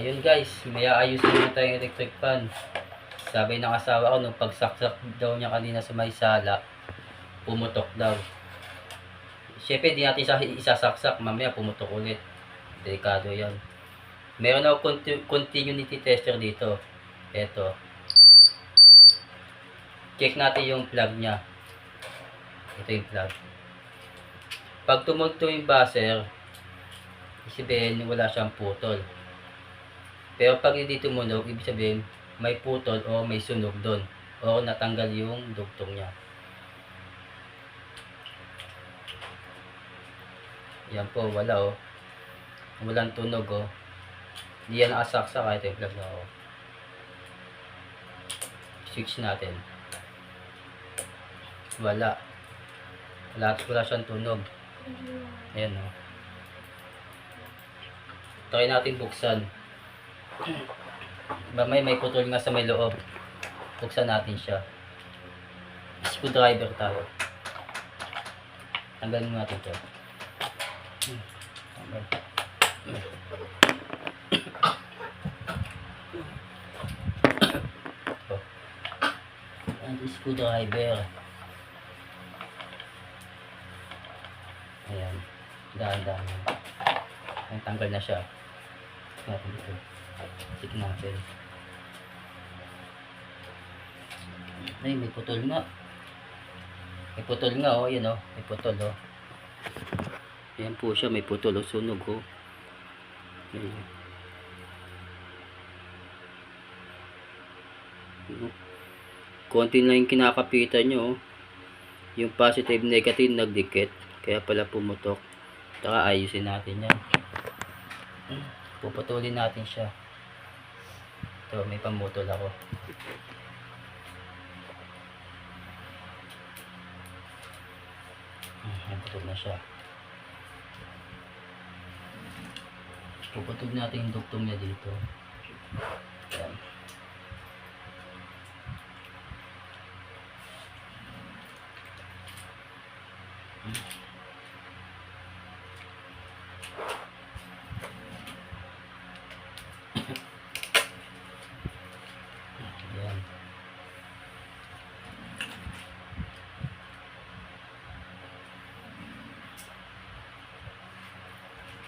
Ayun guys, may aayusin na tayong electric fan. Sabi ng asawa ko, nung pagsaksak daw niya kanina sa may sala, pumutok daw. Siyempre, di natin siya isasaksak, mamaya pumutok ulit. Delikado yan. Meron ako continuity tester dito. Eto. Check natin yung plug niya. Ito yung plug. Pag tumugtog yung buzzer, sabihin wala siyang putol. Pero pag hindi tumunog, ibig sabihin may putol o may sunog doon. O natanggal yung dugtong niya. Yan po, wala oh. Walang tunog oh. Hindi yan nakasaksak kahit yung plug na oh. Switch natin. Wala siyang tunog. Ayan oh. Try natin buksan. May putol nga sa may loob. Buksan natin siya. Screwdriver tayo. Tanggalin natin ito. Tanggal. Screwdriver. Ayan. Dahan-dahan. Ayan, tanggal na siya. Natin ito. Tik natin. Ay, may putol nga. May putol nga oh. Ayan oh. May putol oh. Ayan po siya. May putol oh. Sunog oh. Ayan. Konti lang yung kinakapitan nyo oh. Yung positive negative nagdikit. Kaya pala pumutok. Saka ayusin natin yan. Puputulin natin siya. Ito, may pamutol ako. Puputol na siya. Puputol natin yung dugtong niya dito. Ayan.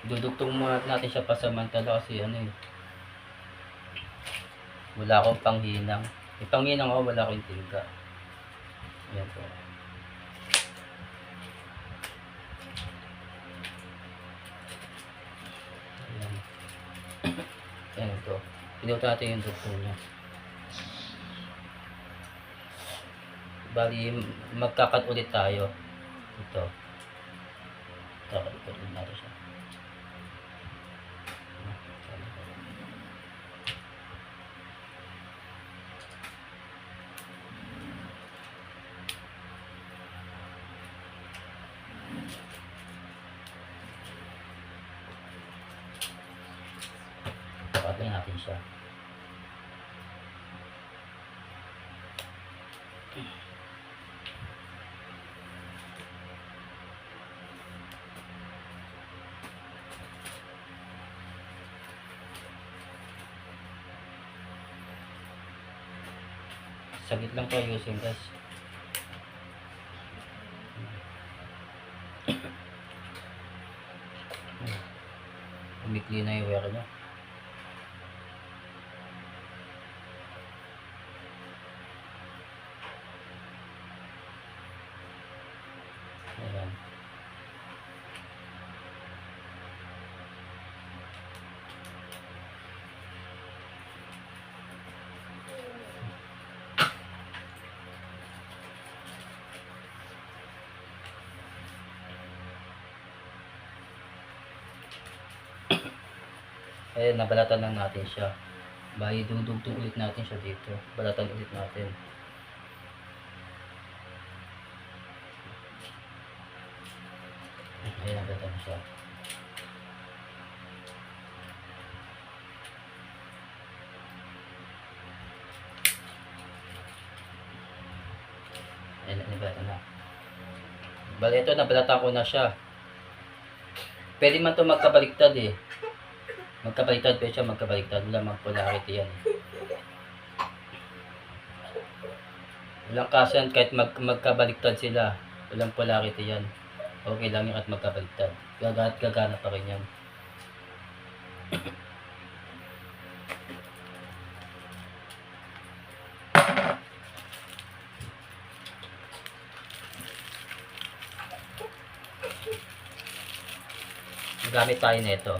Dudugtong muna natin siya pasamantala kasi ano eh. Wala akong panghinang. May panghinang ako, wala akong tingga. Ayan po. Ayan. Ayan ito. Pinuto natin yung dugtong niya. Bali, magkakat ulit tayo. Ito. Kakat ulit natin siya. Pakatay natin siya. Saglit lang po ayusin guys. Umikli na yung wire niya. Ayan. Ayan, nabalatan lang natin siya. Bali, dudugtong ulit natin siya dito. Balatan ulit natin. Ayan, nabalatan siya. Ayan, nabalatan na. Bali, ito, nabalatan ko na siya. Pwede man ito magkabaliktad eh. Magkabaliktad pa siya, magkabaliktad. Wala mag-polarity yan. Walang kaso yan kahit magkabaliktad sila. Walang polarity yan. Okay lang yan at magkabaliktad. Gagana pa rin yan. Gamit tayo nito.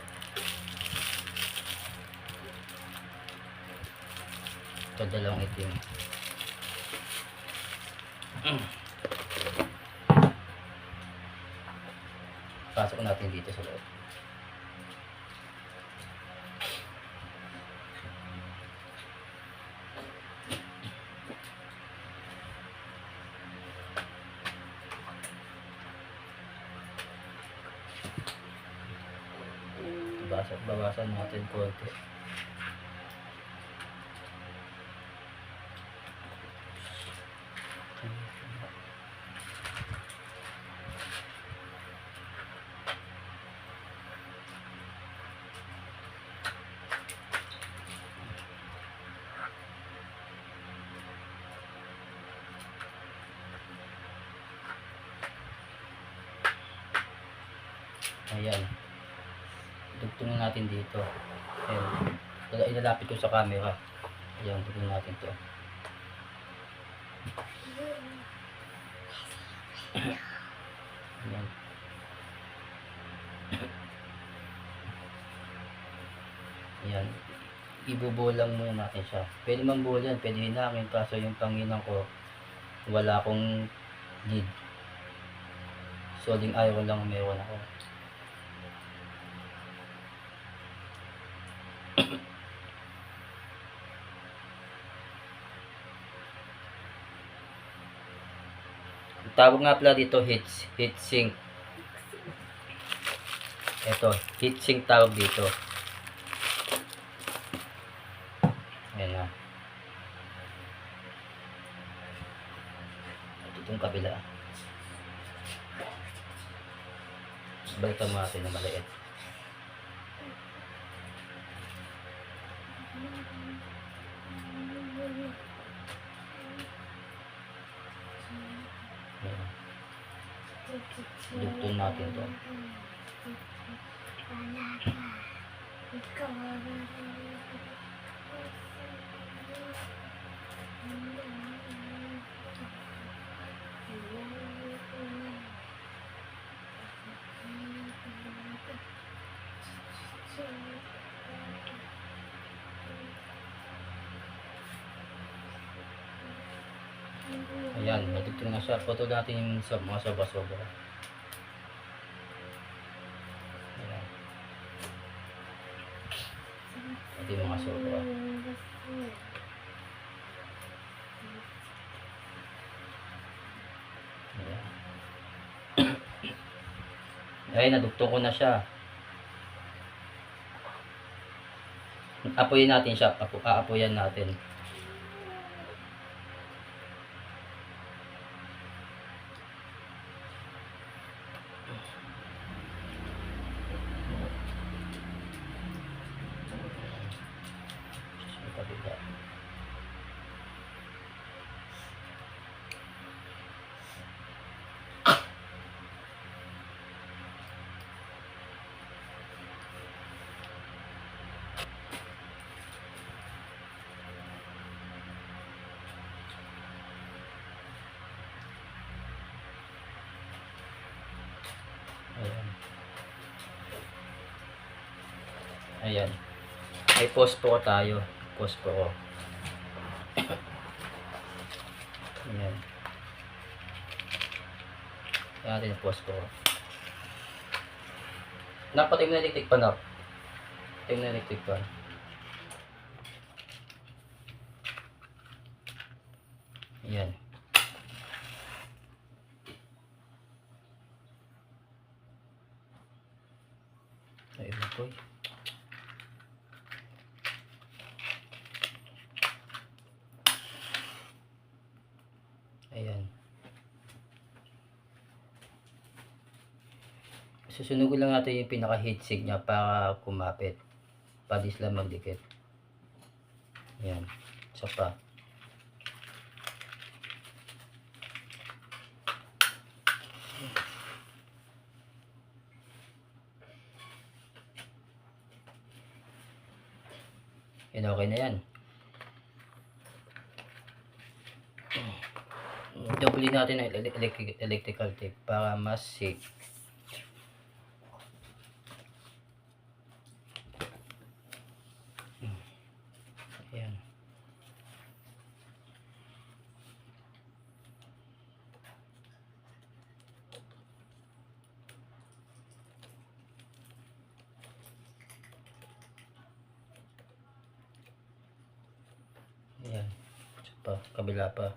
Ito, dalawang itim. Pasok natin dito sa loob. Bawasan natin konti. Ayan. Dugtungin natin dito. Ayan. Ilalapit ko sa camera. Ayan, dugtungin natin to. Ayan. Ayan. Ibubuo lang muna natin siya. Pwede mambuo yan, pwede hinangin. Kaso yung panginang ko, wala akong lead. Solding iron lang meron ako. Tawag nga pala dito heat sink. Ito, heat sink tawag dito. Ayan na. Itong kabila. Balikan mo natin na maliit. Dugtong natin to. Ayan, matugtong na siya. Photo natin yung mga sobra-sobra. Ayan. Ito yung mga sobra. Ayan. Ayan, nadugtong ko na siya. Apoyin natin siya. Aapoyan natin. Ayan. Ayan. May posporo tayo. Posporo. Ayan. Ayan natin yung posporo. Napatay mo na electric pan up. Patay mo na electric pan. Ayan. Ayan po. Ayan. Susunugin lang natin yung pinaka heatsink niya para kumapit. Padis lang magdikit. Ayan. Isa pa. Yan, okay na yan. Double natin ang electrical tape para mas safe. Ayan. Ayan. Isa pa, kabila pa.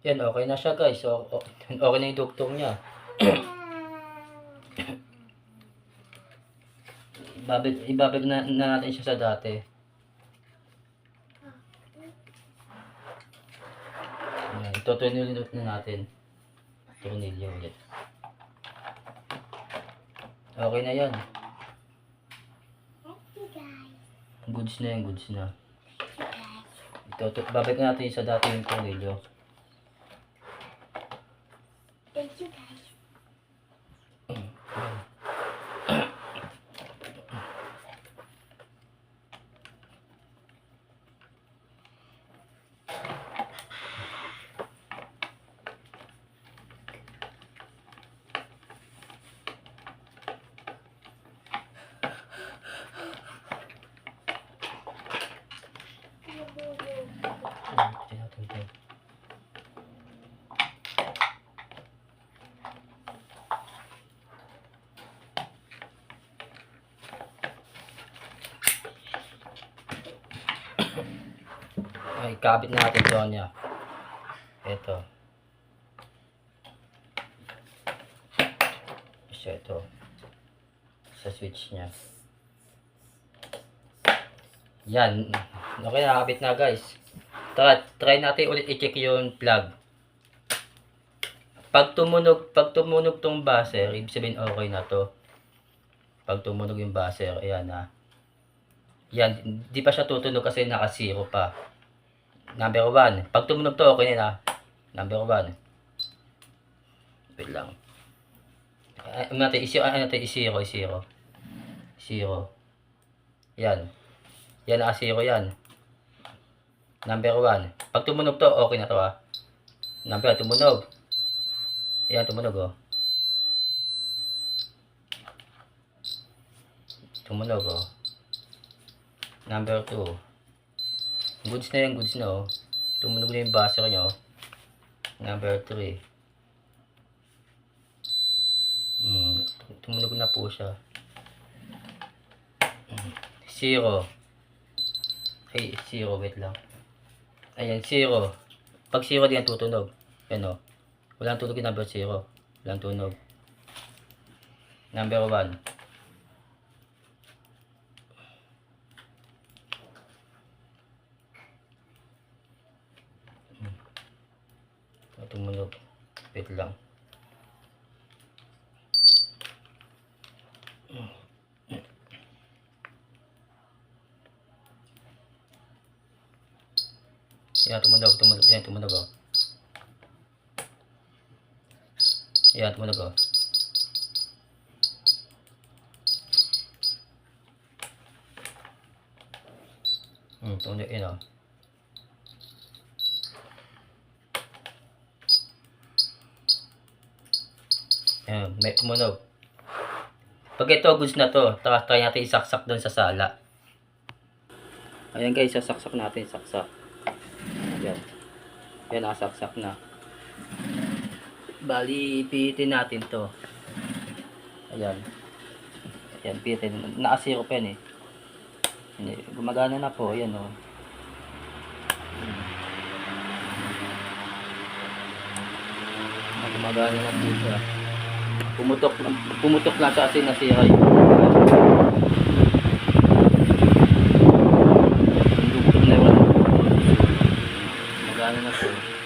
Yan, okay na siya guys. So, okay na yung dugtong niya. Ibabag na natin siya sa dati. Yan, ito na natin. Tornilyo ulit. Okay na yan. Goods na yan, goods na. Babag natin sa dati yung tornilyo. Thank you guys. Ay, kabit natin doon niya. Ito. Ito. Sa switch niya. Yan. Okay, nakabit na guys. Try natin ulit i-check yung plug. Pag tumunog tong buzzer, ibig sabihin okay na to. Pag tumunog yung buzzer, ayan na. Yan, di pa siya tutunog kasi naka-0 pa. Number 1. Pag tumunog to, okay na. Number 1. Wait lang. I-0. 0. Yan. Yan, naka-0 yan. Number 1. Pag tumunog to, okay na to ah. Number 1, tumunog. Yan, tumunog oh. Tumunog oh. Number 2. Goods na yan, goods na oh. Tumunog na yung buzzer nyo. Number 3. Tumunog na po siya. 0. Ay, 0, wait lang. Ayan, 0. Pag 0 din yan tutunog. Yan o. Walang tunog yung number 0. Walang tunog. Number 1. Tumunog. Wait lang. Yan, tumunog. Yan, tumunog oh. Yan, tumunog oh. Tumunog yun oh. Ayan, may tumunog. Pag ito, goods na to. Try natin isaksak doon sa sala. Ayan guys, sasaksak natin. Saksak. Ayan. Ayan, nakasaksak na. Bali, pihitin natin to. Ayan. Ayan, pihitin. Naka-0 pa yan eh. Gumagana na po. Ayan o. Gumagana na po siya. Pumutok lang siya kasi nasira yung ano na po.